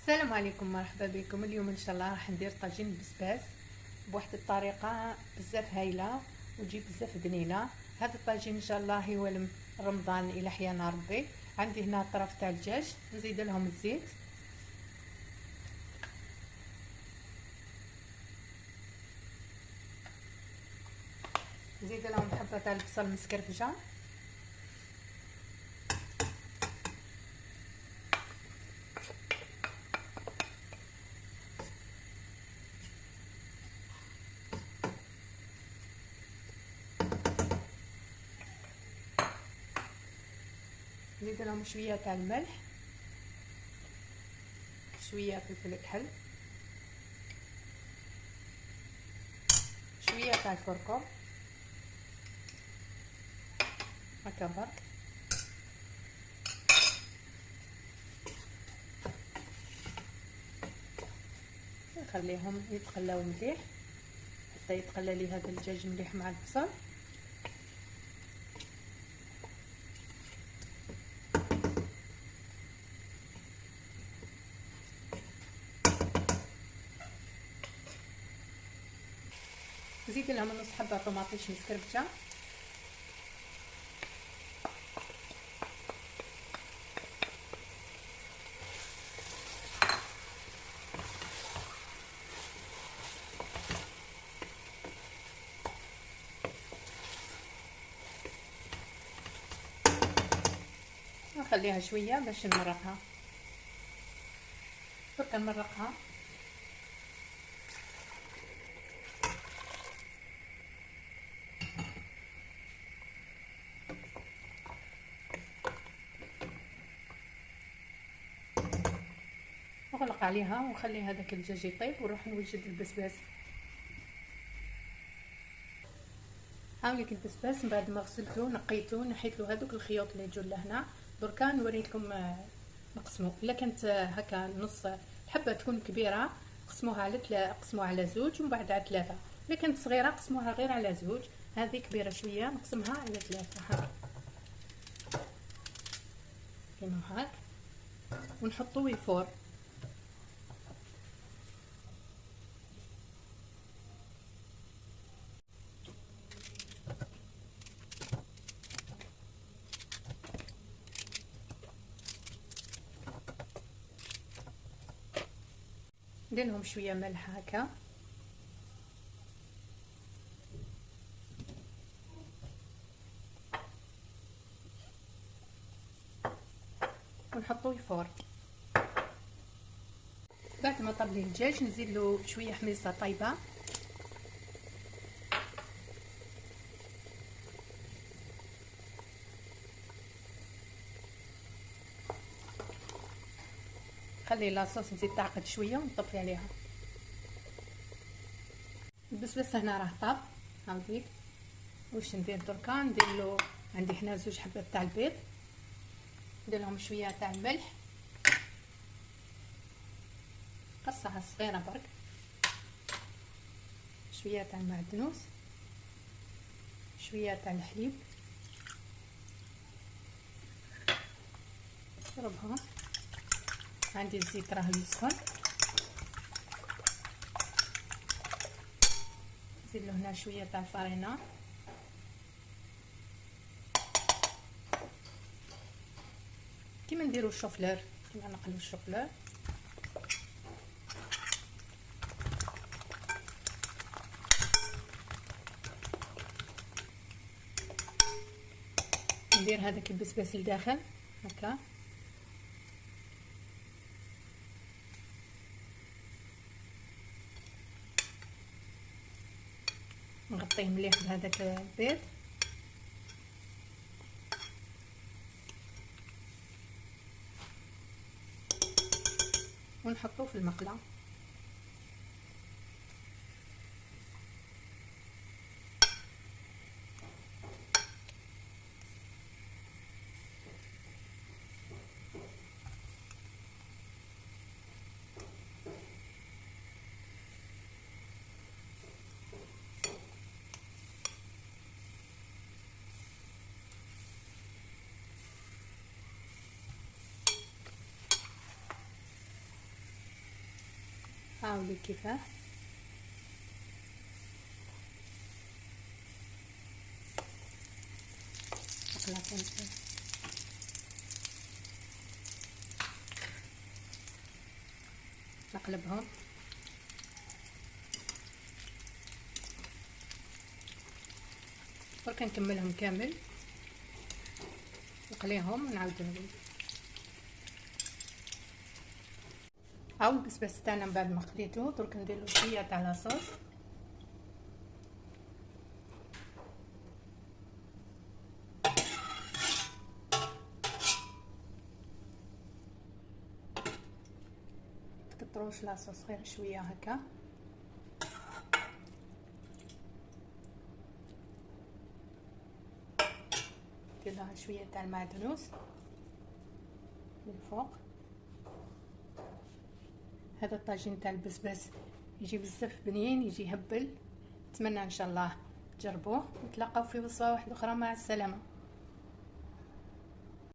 السلام عليكم، مرحبا بكم. اليوم ان شاء الله راح ندير طاجين بالبسباس بواحد الطريقه بزاف هايله وتجي بزاف بنينه. هذا الطاجين ان شاء الله يولم رمضان الى حيانا ربي. عندي هنا طرف تاع الدجاج، نزيد لهم الزيت، نزيد لهم حبه تاع البصل مسكرفجه، نزيد لهم شويه تاع الملح، شويه فلفل كحل، شويه تاع الكركم، هكا برك. نخليهم يتقلاو مليح حتى يتقلى لي هذا الدجاج مليح مع البصل. نزيد لهم نص حبه طماطيش مسكرفجه، نخليها شويه باش نمرقها. درك نمرقها. نغلق عليها ونخلي هذاك الدجاج يطيب ونروح نوجد البسباس. هاوليك البسباس من بعد ما غسلته نقيته نحيت له هذوك الخيوط اللي يجوا لهنا. دركا نوريلكم نقسمو. الا كانت هكا نص الحبه تكون كبيره قسموها على قسموها على زوج ومن بعد على ثلاثه. الا كانت صغيره قسموها غير على زوج. هذه كبيره شويه نقسمها على ثلاثه هكا كيما هاك ونحطوه يفور. ندير لهم شويه ملح هكا ونحطوه يفور. بعد ما طاب لي الدجاج نزيد له شويه حميصه طايبه، خلي لاصوص تزيد تعقد شويه ونطفي عليها. البسباس هنا راه طاب. هاوديك واش ندير دركا؟ ندير له عندي هنا زوج حبات تاع البيض، ندير لهم شويه تاع الملح، قصها صغيره برك، شويه تاع المعدنوس، شويه تاع الحليب، ضربها. عندي الزيت راه يسخن، نزيد له هنا شويه تاع الفرينه، كيما نديرو الشوفلور، كيما نقلو الشوفلور. ندير هذاك البسباس لداخل هكا، نغطيه مليح بهذاك البيض ونحطوه في المقله. هاولي كيفاه. نقلبهم. برك نكملهم كامل، نقليهم ونعاودهم. هاو البسباس تاعنا من بعد ما خليته، درك نديرلو شويه تاع لاصوص. تكتروش لاصوص، غير شويه هكا. ندير لها شويه تاع المعدنوس من الفوق. هذا الطاجين تاع البسباس يجي بزاف بنين، يجي هبل. نتمنى ان شاء الله تجربوه. نتلاقاو في وصفه واحده اخرى. مع السلامه.